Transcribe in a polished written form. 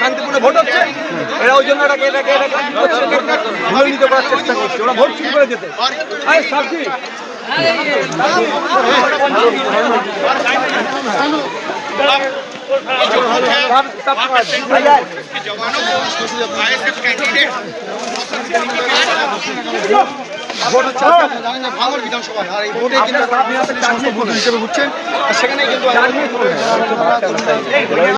শান্তিপূর্ণ ভোট হচ্ছে, এরা ওই জন্য নিতে করার চেষ্টা করছে, ওরা ভোট চুরি করে যেতে। ভাঙড় বিধানসভায় আর এই ভোটে কিন্তু হিসেবে বুঝছেন, সেখানে কিন্তু